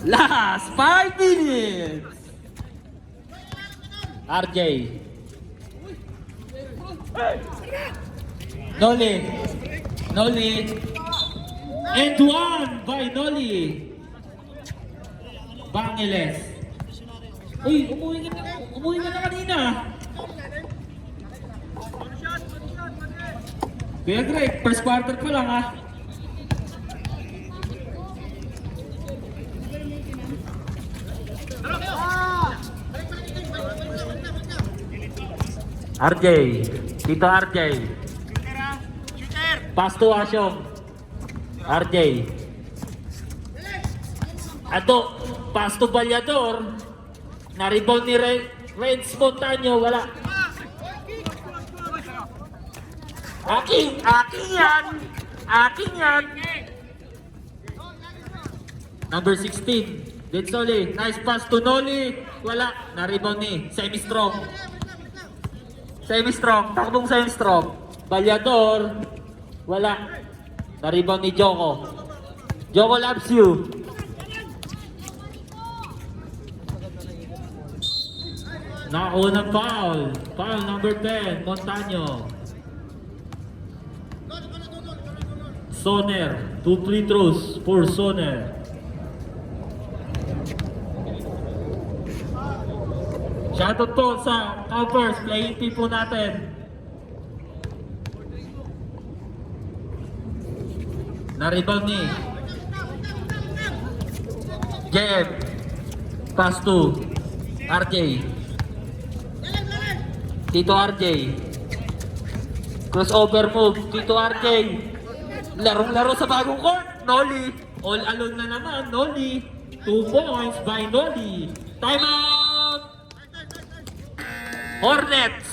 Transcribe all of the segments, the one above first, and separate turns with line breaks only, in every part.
Last 5 minutes. RJ. Noli. Noli. And one by Noli. Bangeles. Uy, umuwi ka na kanina. Kuya Greg, first quarter pa lang ha. RJ, Tito RJ. Pass to Asyong. RJ. Ato, pass to Balyador. Na-rebound ni Renz Montaño, wala. Aking yan. Aking yan. Number 16. Detsoli. Nice pass to Noli. Wala. Na-rebound ni Semi-strong. Semi-strong. Takbong semi-strong. Balyador. Wala. Na-rebound ni Joko. Joko loves you. Nakakuha ng foul. Foul number 10. Montaño. Soner. 2 free throws for Soner. Shoutout po sa covers. Playing team po natin. Na-rebound ni JF. Pass to RJ. Tito RJ. Crossover move. Tito RJ. Larong-laro sa bagong court. Noli. All alone na naman. Noli. 2 points by Noli. Time out! Hornets.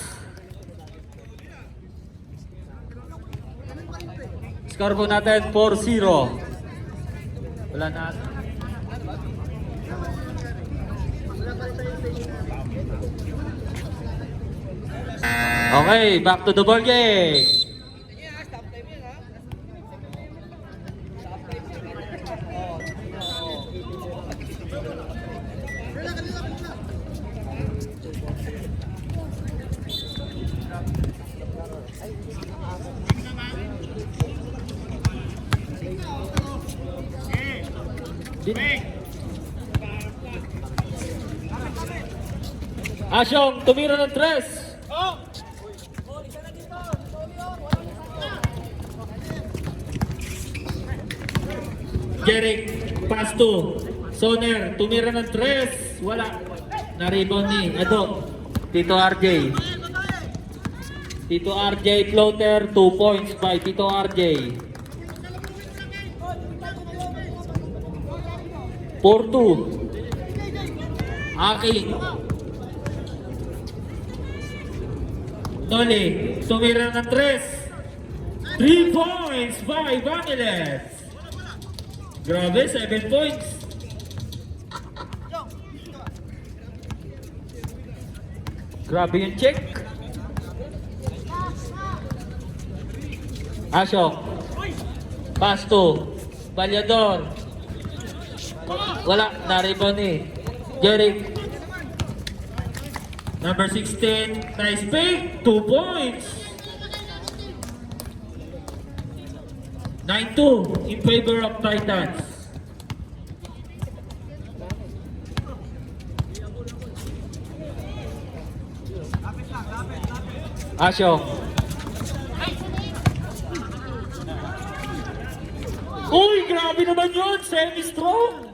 Score po natin 4-0. Wala na. Okay, back to the ball game. Asyong, tumira ng 3. Jeric, pass to Soner, tumira ng 3. Wala. Na-rebound ni Ado. Tito RJ. Tito RJ floater, 2 points by Tito RJ. 4-2. Aking. Noli, tumira ng 3. 3 points by Bangeles. Grabe, 7 points. Grabe yung check. Asyong. Pass to Balyador. Wala, na-rebound ni Jeric. Number 16, nice pick, 2 points. 9-2 in favor of Titans. Asyong. Uy, grabe naman yun, semi-strong.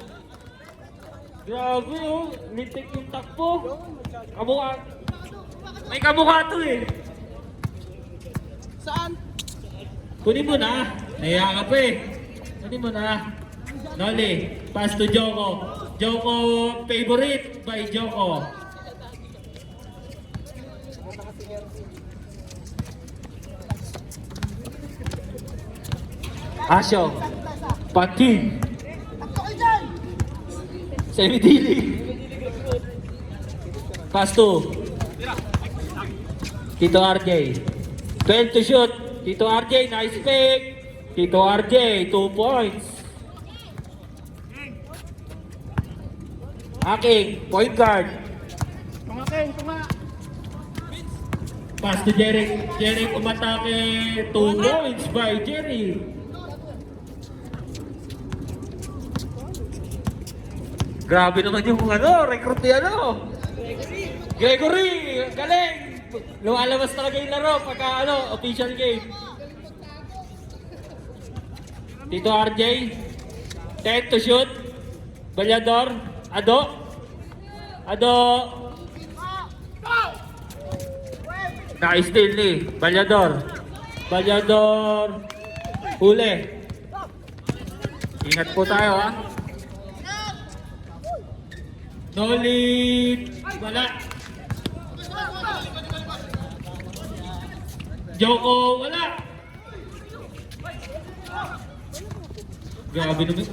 Grabe oh, lintik yung takbo. Kamukha. May kamukha to eh.
Saan?
Kunin mo na. Nahiya ka pa eh. Kunin mo na. Noli, pass to Joko. Joko, favorite by Joko. Asyong. Pating. Semi-dili. Pass to Tito RJ. 12 to shoot. Tito RJ, nice pick. Tito RJ, 2 points. Aking, point guard. Pass to Jeric. Jeric umatake. 2 points by Jerry. Grabe naman yung recruit ni Gregory. Galing. Lumalabas talaga yung laro pagka official game. Tito RJ. 10 to shoot. Balyador. Ado. Nice steal ni Balyador. Huli. Ingat po tayo ha. No lead. Wala. Joko, wala. Grabe naman.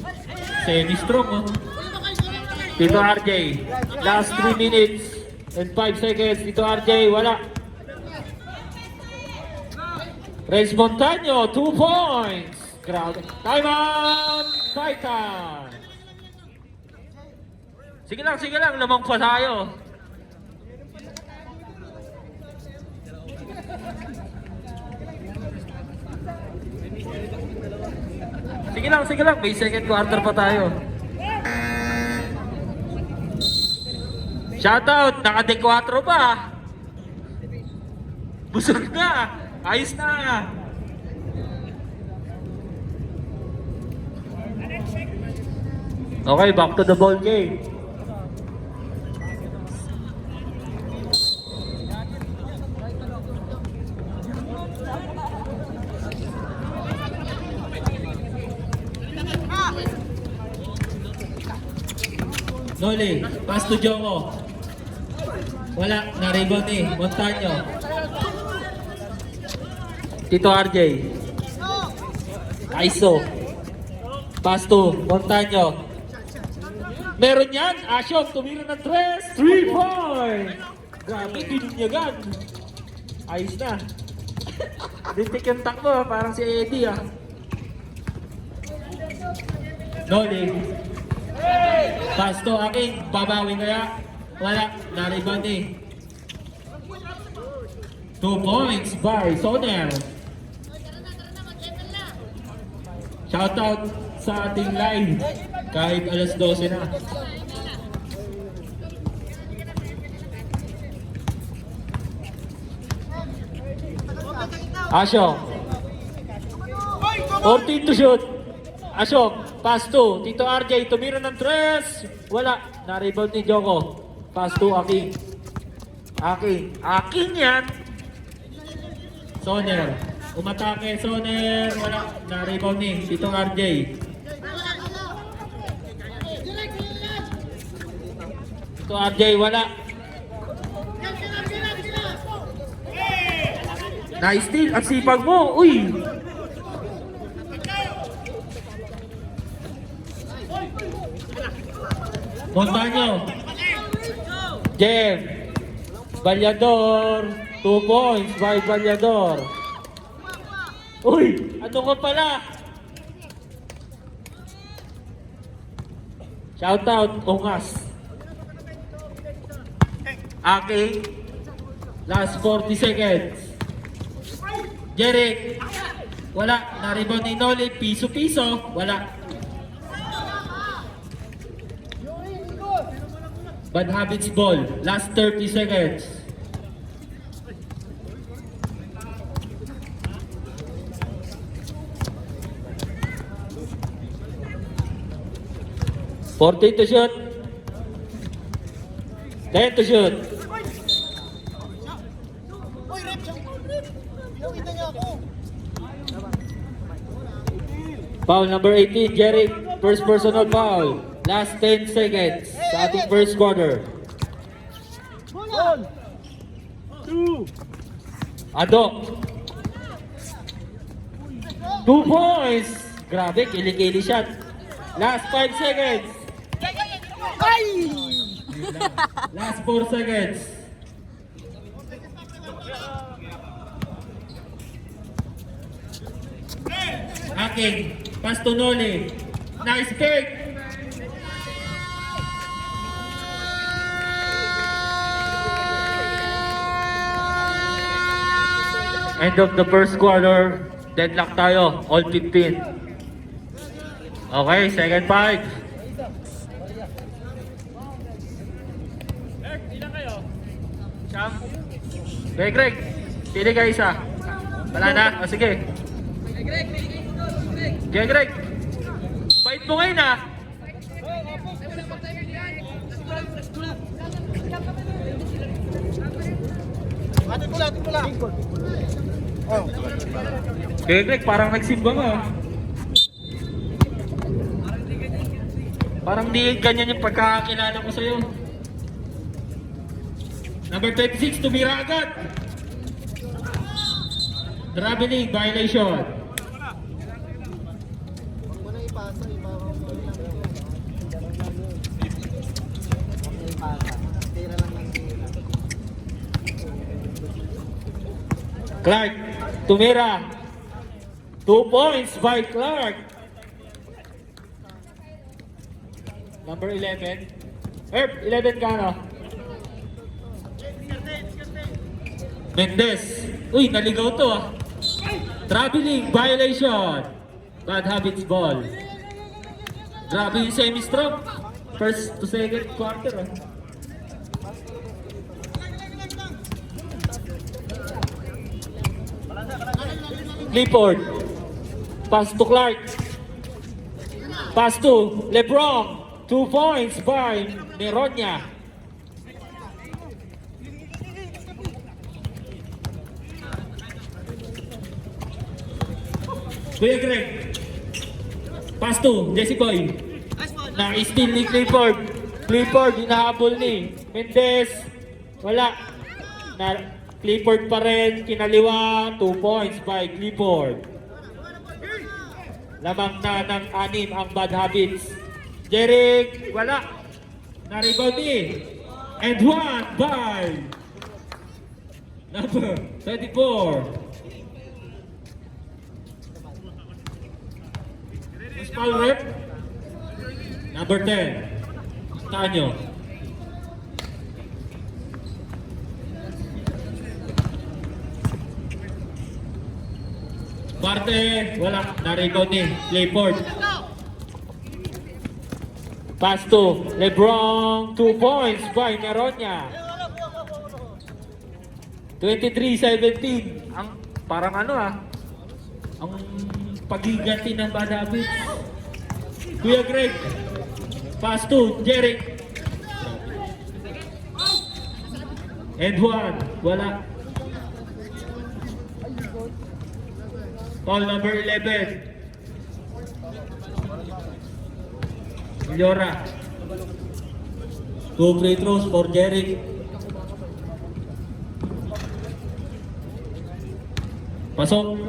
Semi-strong Tito RJ. Last 3 minutes and 5 seconds. Tito RJ, wala. Renz Montaño, 2 points. Grabe. Time out! Titan! Sige lang. Lamang pa tayo. Sige lang. May second quarter pa tayo. Shoutout! Naka-D4 pa. Busog na. Ayos na. Okay, back to the ball game. Noli, pass to Joko. Wala, na-rebound Montaño. Tito RJ. Aiso. Pass to Montaño. Meron yan. Ashok, tumira ng 3 points. Grabe, binunyagan. Ayos na. Dintik yung takbo, parang si Eddie Noli. Pass to Aking, babawi kaya? Wala, na-rebound 2 points by Soner. Shoutout sa ating live kahit alas 12 na. Ashok. 14 to shoot. Ashok, pass to Tito RJ, tumira ng 3. Wala, na-rebound ni Joko. Pass to Aking. Aking yan. Soner. Umatake, Soner. Wala, na-rebound ni Tito RJ. Tito RJ, wala. Nice steal. Ang sipag mo. Uy. Montaño. Jem. Balyador. 2 points by Balyador. Uy, ano ka pala? Shoutout, Ungas. Aking. Last 40 seconds. Jeric. Wala. Na-rebound ni Noli. Piso-piso. Wala. Bad habits ball. Last 30 seconds. $40 to shoot. 10 to shoot. Foul number 18, Jeric. First personal foul. Last 10 seconds sa ating first quarter.
1, 2.
Ado. 2 points. Grabe, kilikili shot. Last 5 seconds.
Ay!
Last 4 seconds. Aking. Pass to Noli. Nice pick. End of the first quarter. Deadlock tayo. All 15. Okay, second fight. Siyam. Greg. Pili ka isa. Wala na? O sige. Greg. Bait mo ngayon ah.
Atin mo lang. Oh.
Greg, parang nagsimba mo ah. Parang di ganyan yung pagkakakilala ko sa'yo. Number 26, tumira agad. Traveling, violation.
Muna ipasa, tira lang ng tira.
Clark, tumira. 2 points by Clark. Number 11. Herb, 11 ka no? Mendez. Uy, naligaw to ah. Traveling, violation. Bad habits ball. Grabe yung semi-stroke. First to second quarter ah. Clifford. Pass to Clark. Pass to LeBron. 2 points by Neronia. Kuya Greg. Pass to Jesse Boy. Na-steal ni Clifford. Clifford, hinahabol ni Mendez. Wala. Clifford pa rin, kinaliwa. 2 points by Clifford. Lamang na ng 6 ang bad habits. Jeric, wala. Na-rebound ni. And 1 by number 24. Foul rep. Number 10. Tanyo. Parte, wala. Na-rebound ni Clifford. Pass to LeBron. 2 points by Neronia. 23-17. Ang parang ano ah. Ang pagiganti ng bad habits. Kuya Greg. Pass to Jeric. And 1. Wala. Foul number 11. Llora. 2 free throws for Jeric. Pasok.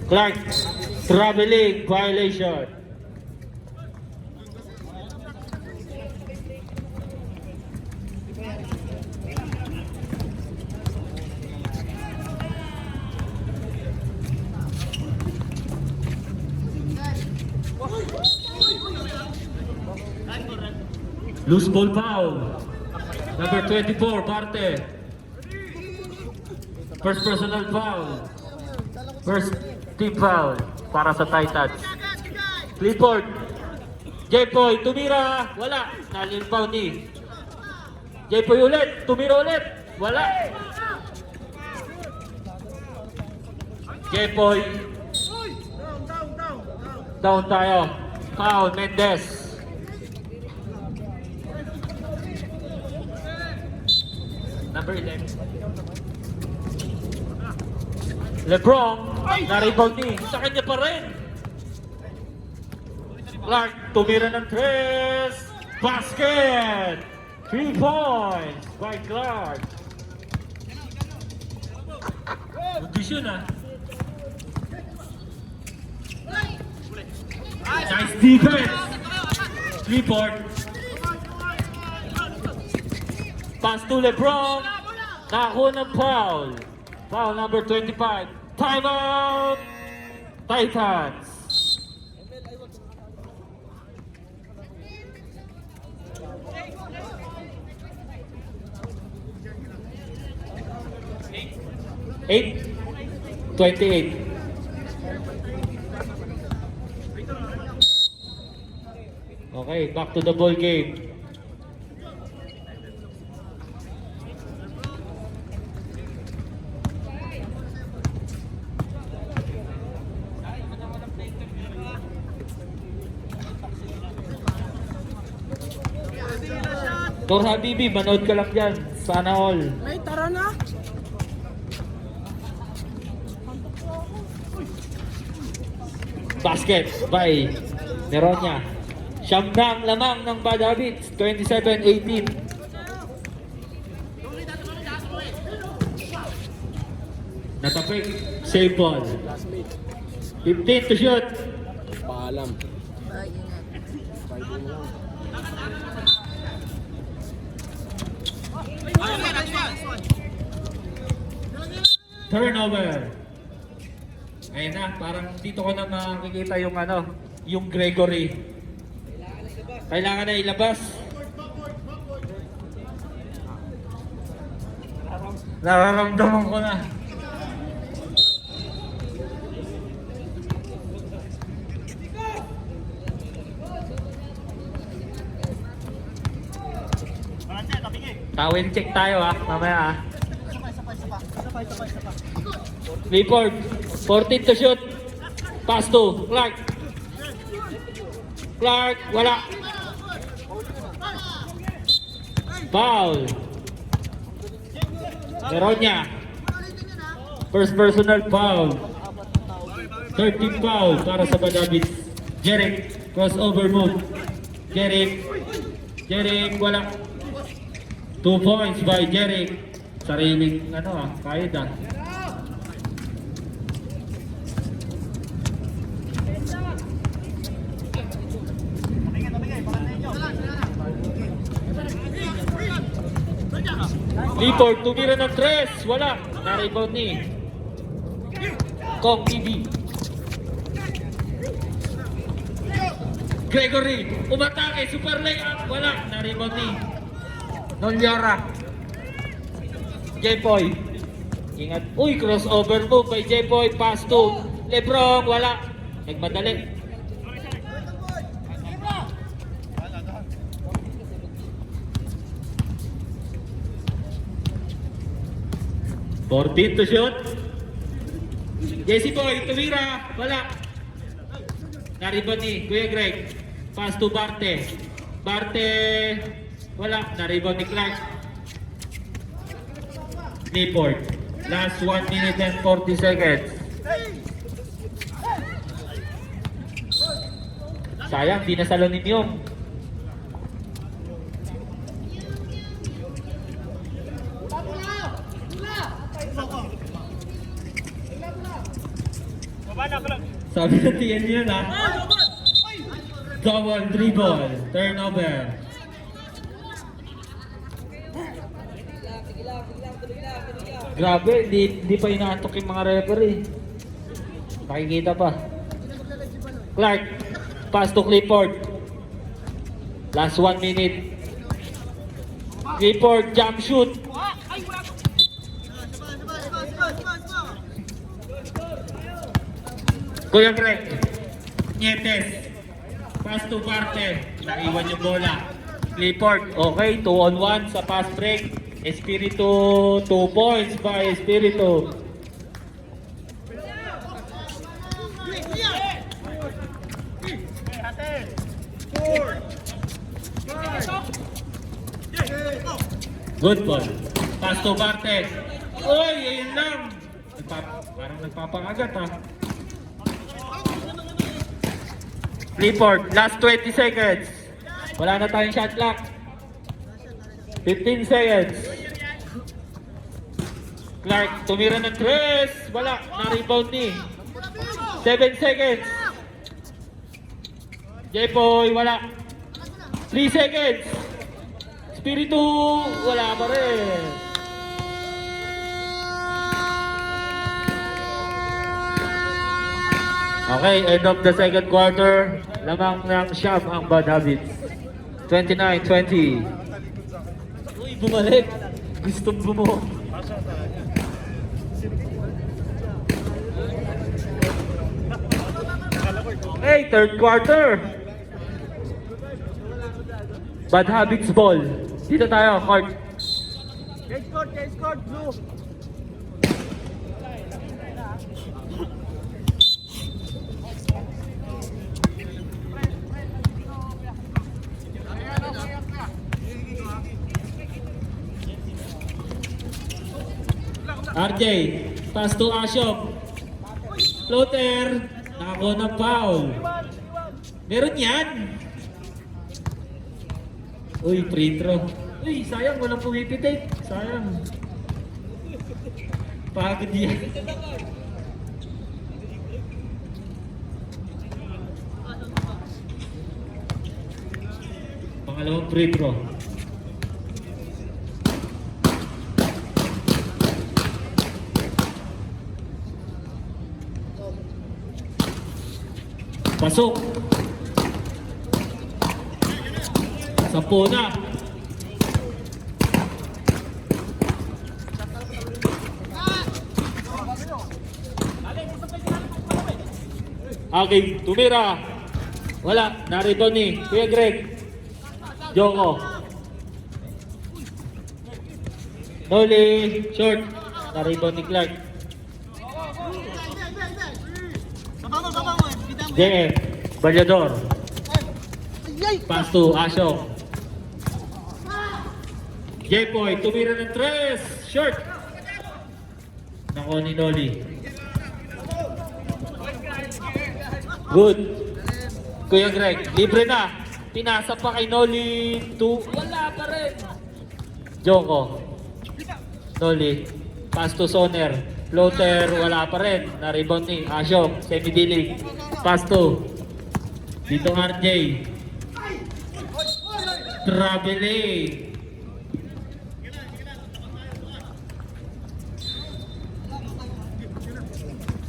Clark, traveling violation. Loose ball foul. Number 24, Parte. First personal foul. First team foul para sa Titans. Clifford. J-Boy, tumira. Wala. Nalimpaw ni. J-Boy ulit. Tumira ulit. Wala. J-Boy. Down tayo. Foul, Mendez. Number 11. LeBron, na-rebound ni. Sa kanya pa rin. Clark, tumira ng 3. Basket! 3 points by Clark. Condition ah. Nice defense. Clifford. Pass to Lebron. Nakakuha ng foul. Foul number 25. Timeout! Titans. Eight. 28. Okay, back to the ball game. Tor Habibi, manood ka lang dyan. Sana all.
May tara na.
Basket by Neronia. Siyam na ang lamang ng Bad Habits. 27-18. Natapik. Save ball. 15 to shoot.
Paalam.
Turnover. Ayun na, parang dito ko na makikita yung yung Gregory. Kailangan na ilabas. Nararamdaman ko na. Tawin check tayo mamaya Clifford, 14 to shoot. Pass to Clark. Clark, wala. Foul. Neronia. First personal foul. 13 foul para sa Badabit. Jeric, crossover move. Jeric, wala. 2 points by Jeric. Sariling kahit Clifford, tumira ng 3. Wala. Na-rebound ni Kong TV. Gregory, umatake. Super layup. Wala. Na-rebound ni Nolyara. J-Boy. Ingat. Uy, crossover move by J-Boy. Pass to Lebron. Wala. Nagmadali. Fourteen to shoot. Jesse Boy, tumira. Wala. Naribon ni Kuya Greg. Pass to Barte. Barte. Wala. Naribon ni Clark. Clifford. Last 1 minute and 40 seconds. Sayang, di nasalonin yung. Sabi sa TN yun Double dribble. Turnover. Grabe, di pa inaantok yung mga referee. Nakikita pa. Clark, pass to Clifford. Last 1 minute. Clifford, jump shoot. Kuya Greg, Nietes. Pass to Barte. Naiwan yung bola. Clifford, okay, 2-on-1 sa fast break. Espiritu, 2 points by Espiritu. Good ball. Pass to Barte. Uy, ayun lang. Parang nagpapakagat Clifford, last 20 seconds. Wala na tayong shot clock. 15 seconds. Clark, tumira ng 3. Wala, na-rebound ni. 7 seconds. J-Boy, wala. 3 seconds. Espiritu, wala pa rin. Okay, end of the second quarter. Lamang ng Siyam ang Bad Habits. 29-20. Uy, bumalik. Gustong bumuo. Hey, third quarter. Bad Habits ball. Dito tayo, court.
Change court, blue.
RJ, pass to Ashok. Floater, nakakuha ng foul. Meron yan. Uy, free throw. Uy, sayang, walang pumipitik. Sayang. Pagod yan. Pangalawang free throw. Pasok. 10 na. Okay, tumira. Wala, narito ni Kuya Greg. Joko. Noli, short. Narito ni Clark. JF, Balyador. Pass to Ashok. J-Boy, tumira ng 3. Short. Nako ni Noli. Good. Kuya Greg, libre na. Pinasa pa kay Noli. Wala pa rin. Joko. Noli. Pass to Soner. Floater, wala pa rin. Na-rebound ni Ashok. Semi-dilig. Pass to. Dito RJ. Traveling.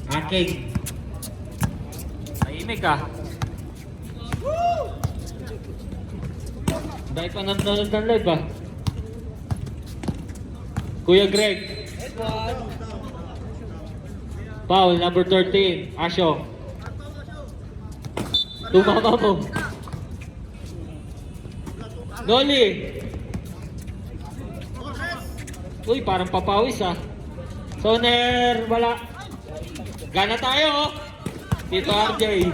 Aking. Tahimik ka. Dahil pa nanonood ng live ah. Kuya Greg. Foul, number 13. Ashok. Tumama mo. Noli. Uy, parang papawis ah. Soner, wala. Gana tayo. Dito RJ.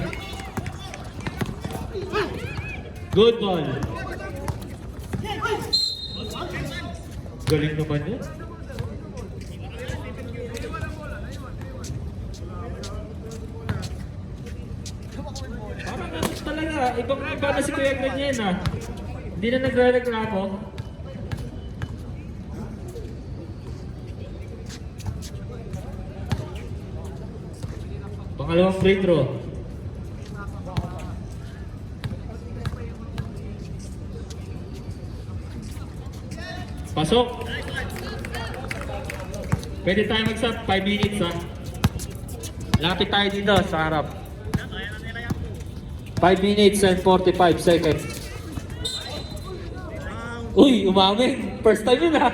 Good ball. Galing naman yun. Parang ano talaga, ibang-iba na si Kuya Greg ngayon ah. Hindi na nagre-reklamo. Pangalawang free throw. Pasok. Pwede tayo mag-stop 5 minutes ha. Lapit tayo dito sa harap. 5 minutes and 45 seconds. Uy, umamin. First time yun ha.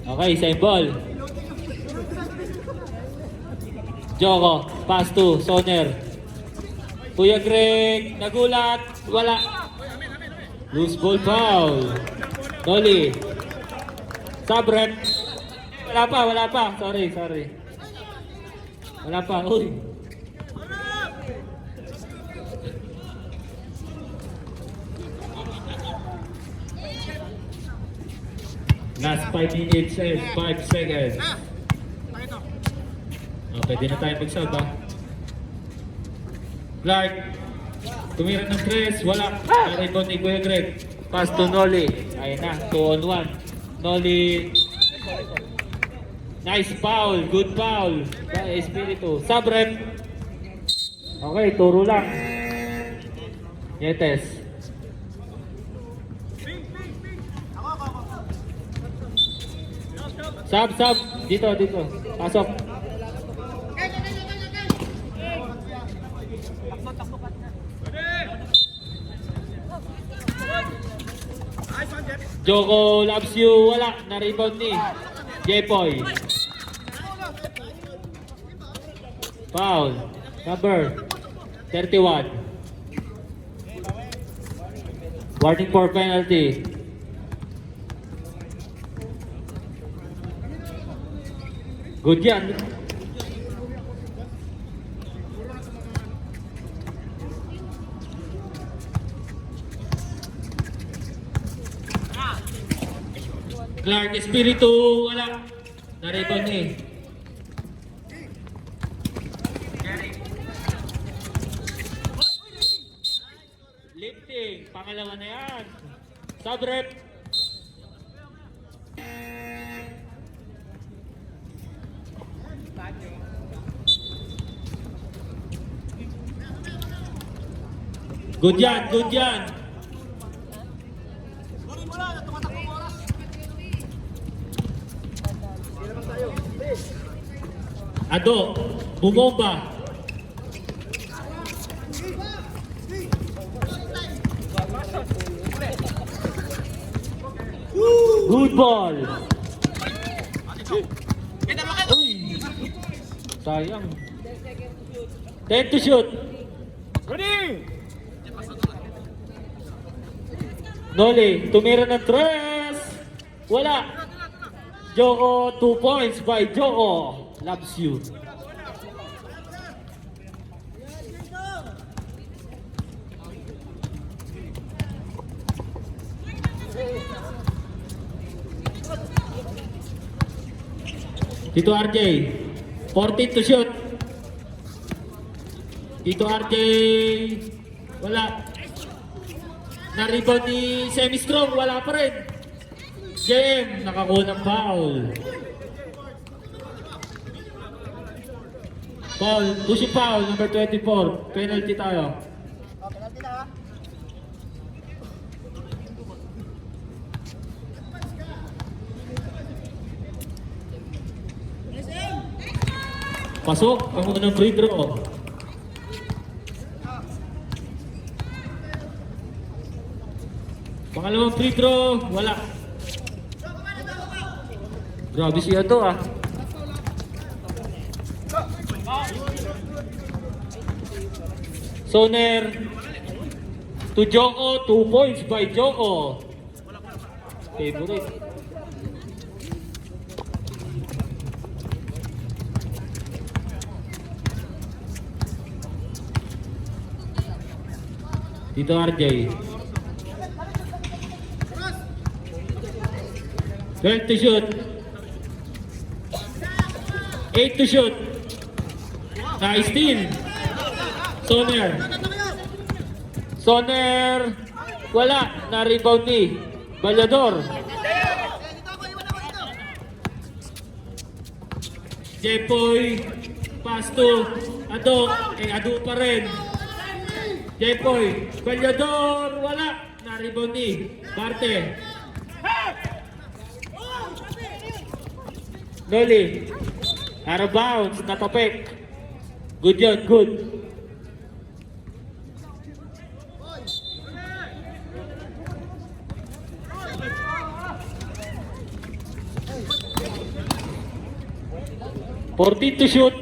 Okay, same ball. Joko, pass to Soner. Kuya Greg, nagulat. Wala. Loose ball foul. Noli. Sabrep. Wala pa. Sorry. Wala pa. Uy. Last 5 minutes and 5 seconds. Pwede na tayo mag-sub ha. Clark. Tumira ng 3. Wala. Rebound ni Kuya Greg. Pass to Noli. Ayun na. 2-on-1. Noli. Nice foul. Good foul. Espiritu. Sub-rep. Okay, turo lang. Nietes. Sub. Dito. Pasok. Joko loves you. Wala. Na-rebound ni Jepoy. Foul. Number 31. Warning for penalty. Good yan. Clark Espiritu, wala. Na-rebound eh. Lifting, pangalawa na yan. Subrep. Good yan. Ado, bumomba. Good ball. Uy, sayang. 10 to shoot.
Ready!
Noli, tumira ng 3. Wala. Joko, 2 points by Joko. Loves you. Tito RJ, 14 to shoot. Tito RJ, wala. Na-rebound ni Semi-Strong, wala pa rin. JM, nakakuha ng foul. Foul, pushing foul, number 24. Penalty tayo.
Penalty na.
Pasok, ang unang free throw. Pangalawang free throw, wala. Grabe siya to ah. Soner to Joko, 2 points by Joko. Favorite. Dito RJ. 12 to shoot. 8 to shoot. Nice steal. Soner. Wala. Na-rebound ni Balyador. Jepoy. Pass to Ado. Ado pa rin. Jepoy. Balyador. Wala. Na-rebound ni Barte. Noli. Out of bounds. Natapik. Good yun. Good. $14 to shoot.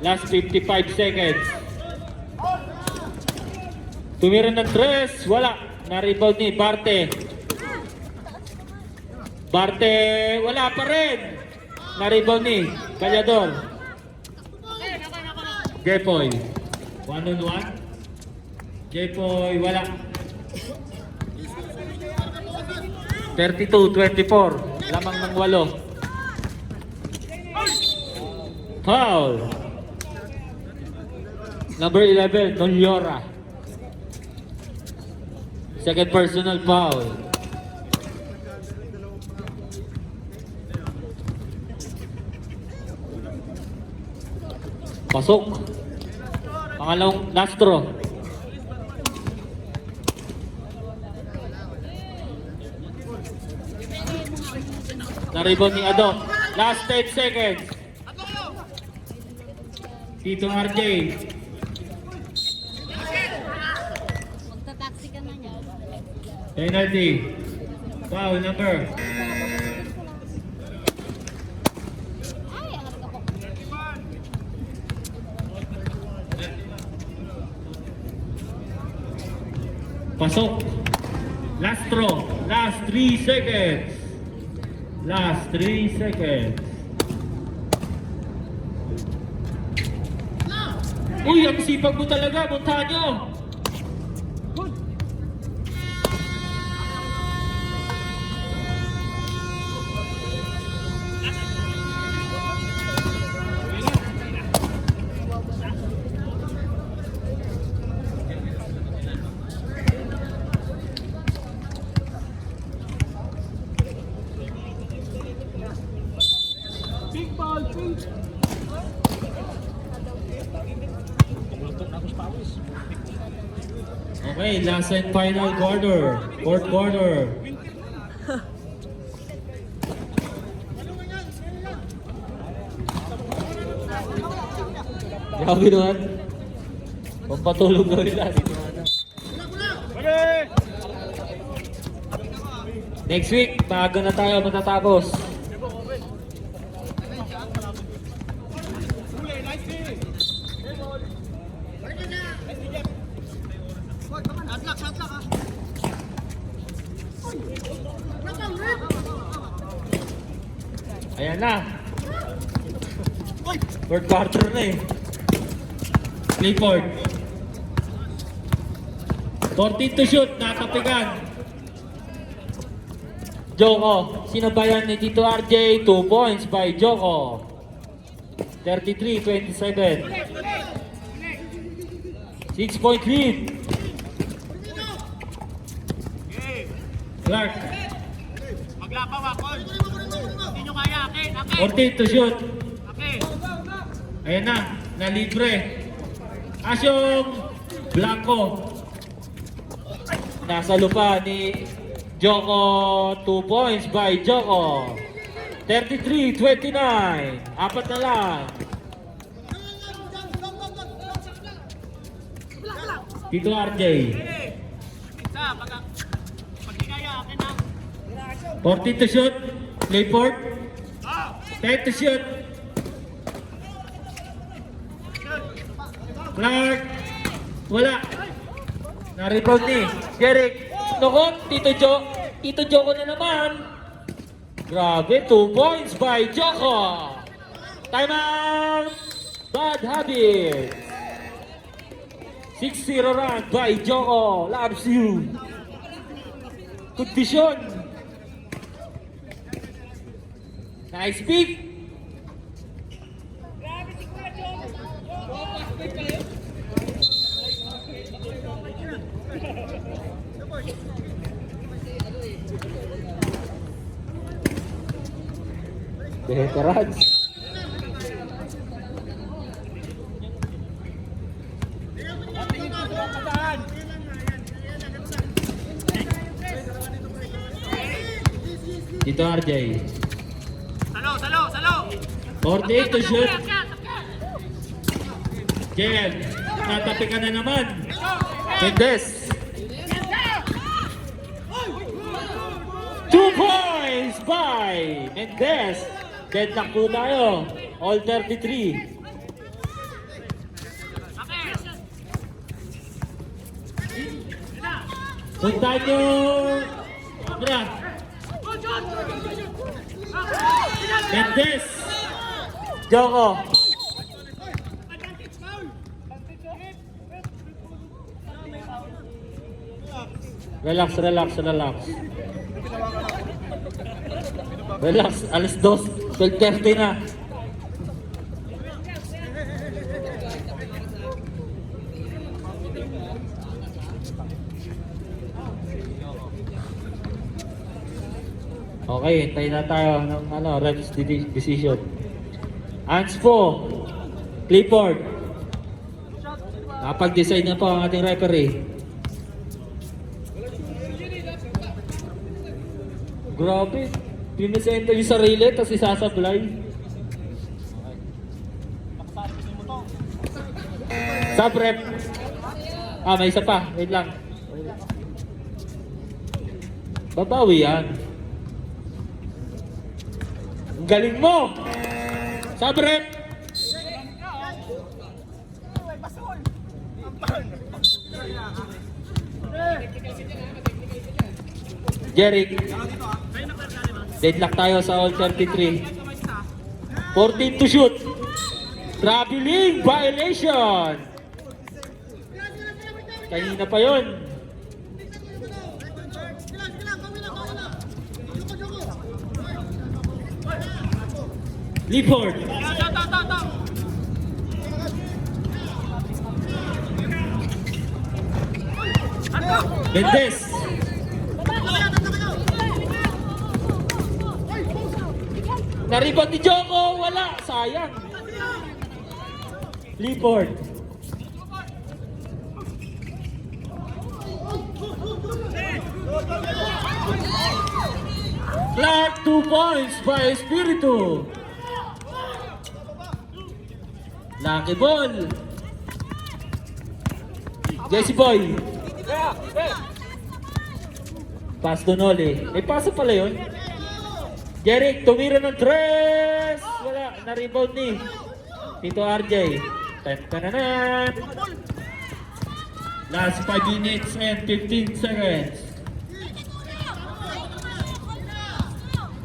Last 55 seconds. Tumira ng 3. Wala. Na-rebound ni Barte. Barte. Wala pa rin. Na-rebound ni Balyador. Jepoy. 1-on-1. Jepoy. Wala. 32-24. Lamang ng 8. Foul. Number 11, Noliora. Second personal foul. Pasok. Pangalawang last throw. Na-rebound ni Adok. Last 10 seconds. Tito RJ.
Magta-taxi ka na niya.
Penalty. Foul number.
Ay, angat ka po.
Pasok. Last throw. Last 3 seconds. Last 3 seconds. Uy, ang sipag mo talaga, Montaño. Okay, last and final quarter. Fourth quarter. Grabe naman. Pampatulog na rin natin. Next week, maaga na tayo matatapos. Ayan na. Third quarter na eh. Clifford. 14 to shoot, natapigan. Joko, sinabayan ni Tito RJ, 2 points by Joko. 33-27. 6-point lead. Clark.
Maglapaw ako. Hindi nyo kaya, akin.
14 to shoot.
Akin.
Ayan na, nalibre. Asyong Blanco. Nasa lupa ni Joko, 2 points by Joko. 33-29. Apat na lang. Tito RJ.
Isa, pag di kaya, akin na.
14 to shoot. Clifford. 10 to shoot. Clark. Wala. Na-rebound ni Jeric. Noko, Tito Joko na naman. Grabe, 2 points by Joko. Time out. Bad habit. 6-0 run by Joko. Loves you. Kondisyon. Nice pick. Veterans. Tito RJ.
Salo.
48 to shoot. Jen, natapi ka na naman. Mendes. 2 points by Mendes. Deadlock po tayo. All 33. Punta nyo. Bra. Mendes. Joko. Relax. Relax, alas 2, 12:30 na. Okay, hintayin na tayo ng ref's decision. Hands po, Clifford. Napag-decide na po ang ating referee. Grabe. Pinisenta yung sarili, tapos isasablay. Sub-rep. May isa pa. Wait lang. Babawi yan. Ang galing mo! Sub-rep. Jeric. Deadlock tayo sa all 33. 14 to shoot. Traveling violation. Kanina pa yun. Leaford. Mendes. Naribot ni Joko. Wala. Sayang. Leaford. Clark, 2 points by Espiritu. Lucky ball. Jesse Boy. Pass to Noli. May paso pala yun. Jeric, tumira ng tres. Wala, na-rebound ni Tito RJ. Tantananan. Last 5 minutes and 15 seconds.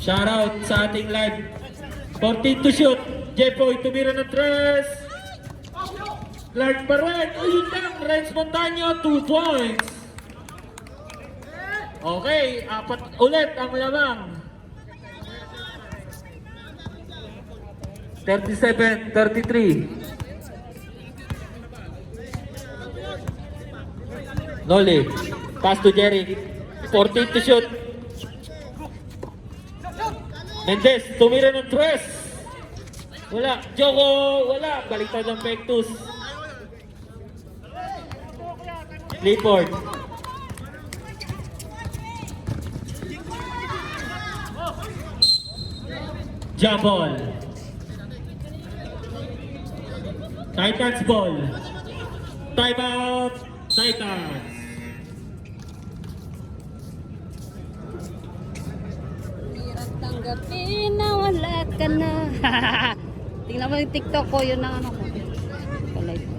Shoutout sa ating live. 14 to shoot. Jepoy, tumira ng tres. Clark pa rin. Ayun lang. Renz Montaño, 2 points. Okay, 4 ulit ang lamang. 37-33. Noli. Pass to Jerry. 14 to shoot. Mendes, tumira ng tres. Wala. Joko, wala. Baliktad ng Pectus. Clifford. Jump ball. Titans ball. Time out. Titans.
Hirap tanggapin na wala ka na. Tingnan mo yung TikTok ko, yun ang ano ko. Palive ko.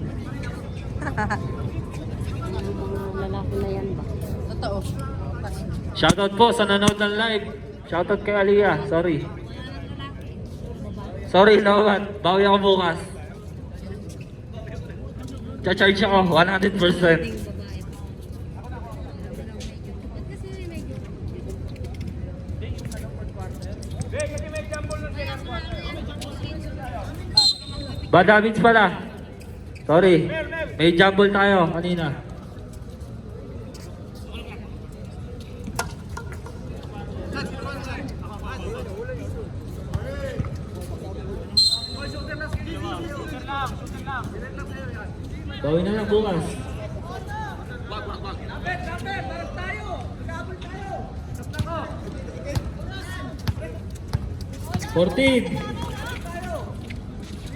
Yung mga lalaki na yan ba? Totoo.
Shoutout po sa nanood ng live. Shoutout kay Aliyah. Sorry. Sorry, Lawan. Bawi ako bukas. Cha-charge ako 100%. Bad habits pala. Sorry. May jumble tayo kanina. Gawin na lang bukas. Fortin.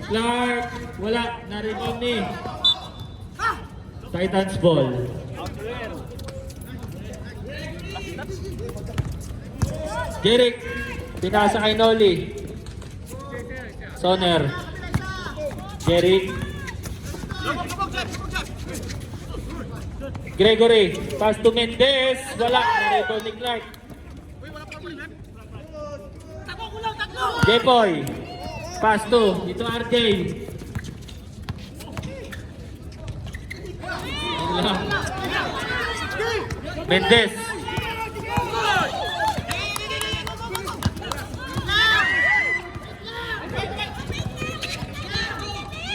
Clark. Wala. Na-rebound ni. Titans ball. Jeric. Pinasa kay Noli. Soner. Jeric. Gregory, pass to Mendes, wala, na-rebound ni Clark. Jepoy, pass to, dito RJ. Wala. Mendes.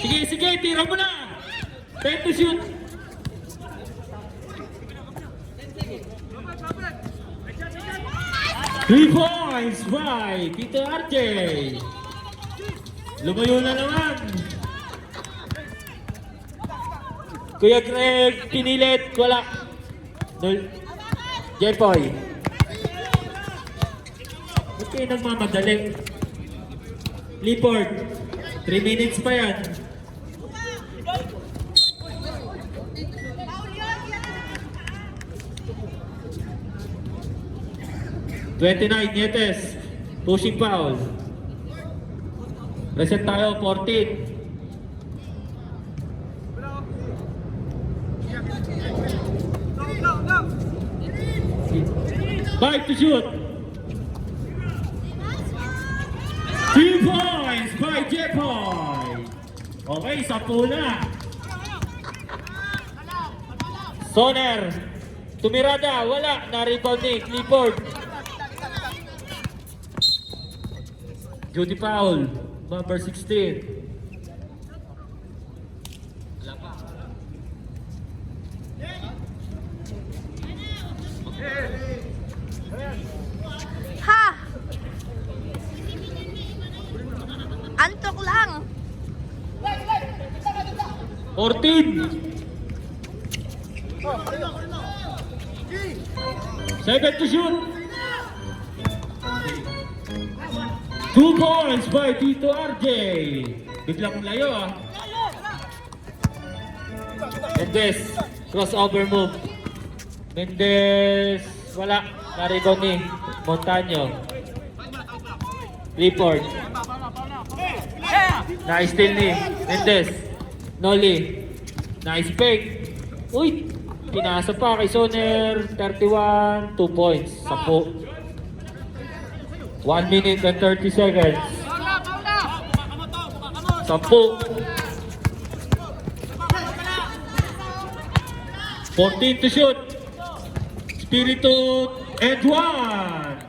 Sige, sige, tira mo na. 10 to shoot. Three points by Tito RJ. Lumayo na naman. Kuya Greg, pinilit, wala. Jepoy. kayo nagmamadali. Clifford, 3 minutes pa yan. ...29, Nietes. Pushing foul. Reset tayo, 14. Five to shoot. 3 points by Jepoy. Okay, 10 na. Soner. Tumirada, wala. Na-rebound ni Clifford. Judy foul. Number 16.
Ha! Antok lang.
14. 7 to shoot. 2 points by Tito RJ. Biglang layo ah. Mendes, crossover move. Mendes, wala. Na-rebound ni Montaño. Clifford. Nice steal ni Mendes. Noli. Nice fake. Uy, pinasa pa kay Soner. 31, 2 points. 10. 1 minute and 30 seconds. 10. 14 to shoot. Spiritu and 1.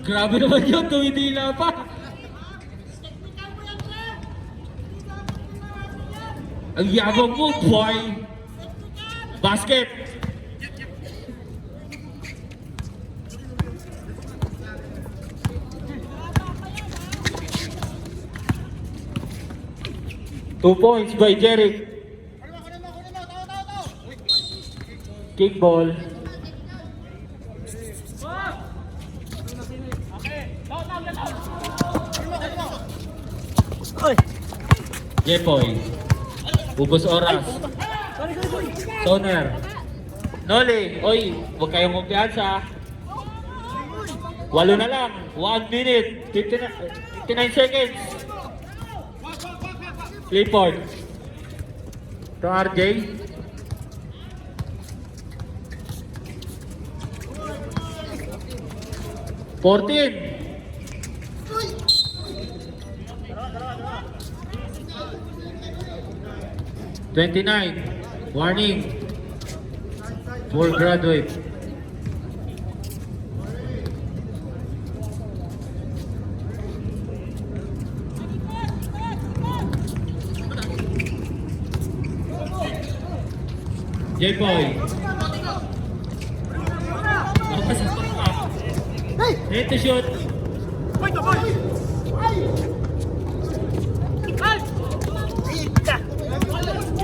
Grabe naman yun, tuwidila pa. Ang yabang mo, boy. Basket. Two points by Jeric. Kickball. Jepoy. Ubos oras. Soner. Noli. Oy, huwag kayong kumpiyansa. 8 na lang. 1 minute. 59 seconds. Clifford. To RJ. $14. 29. Warning. For graduate. J-Boy. Hit to shoot.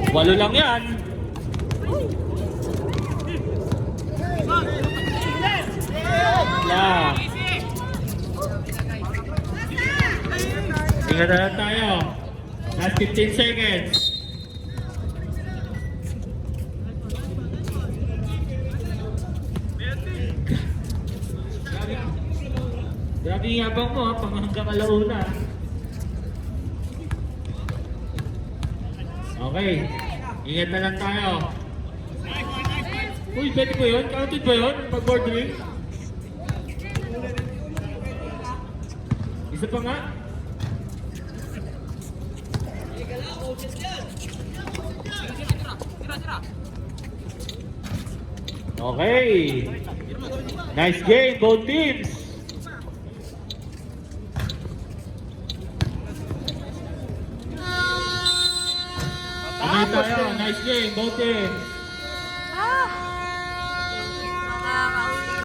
Walo lang yan. Yeah. Ingat na lang tayo. Last 15 seconds. Grabe yung yabang mo ha, pang hanggang alauna. Okay, ingat na lang tayo. Uy, pwede ba yun? Counted ba yun? Pag-bordering? Isa pa nga? Okay. Nice game, both teams. Okay tayo, nice game, both teams.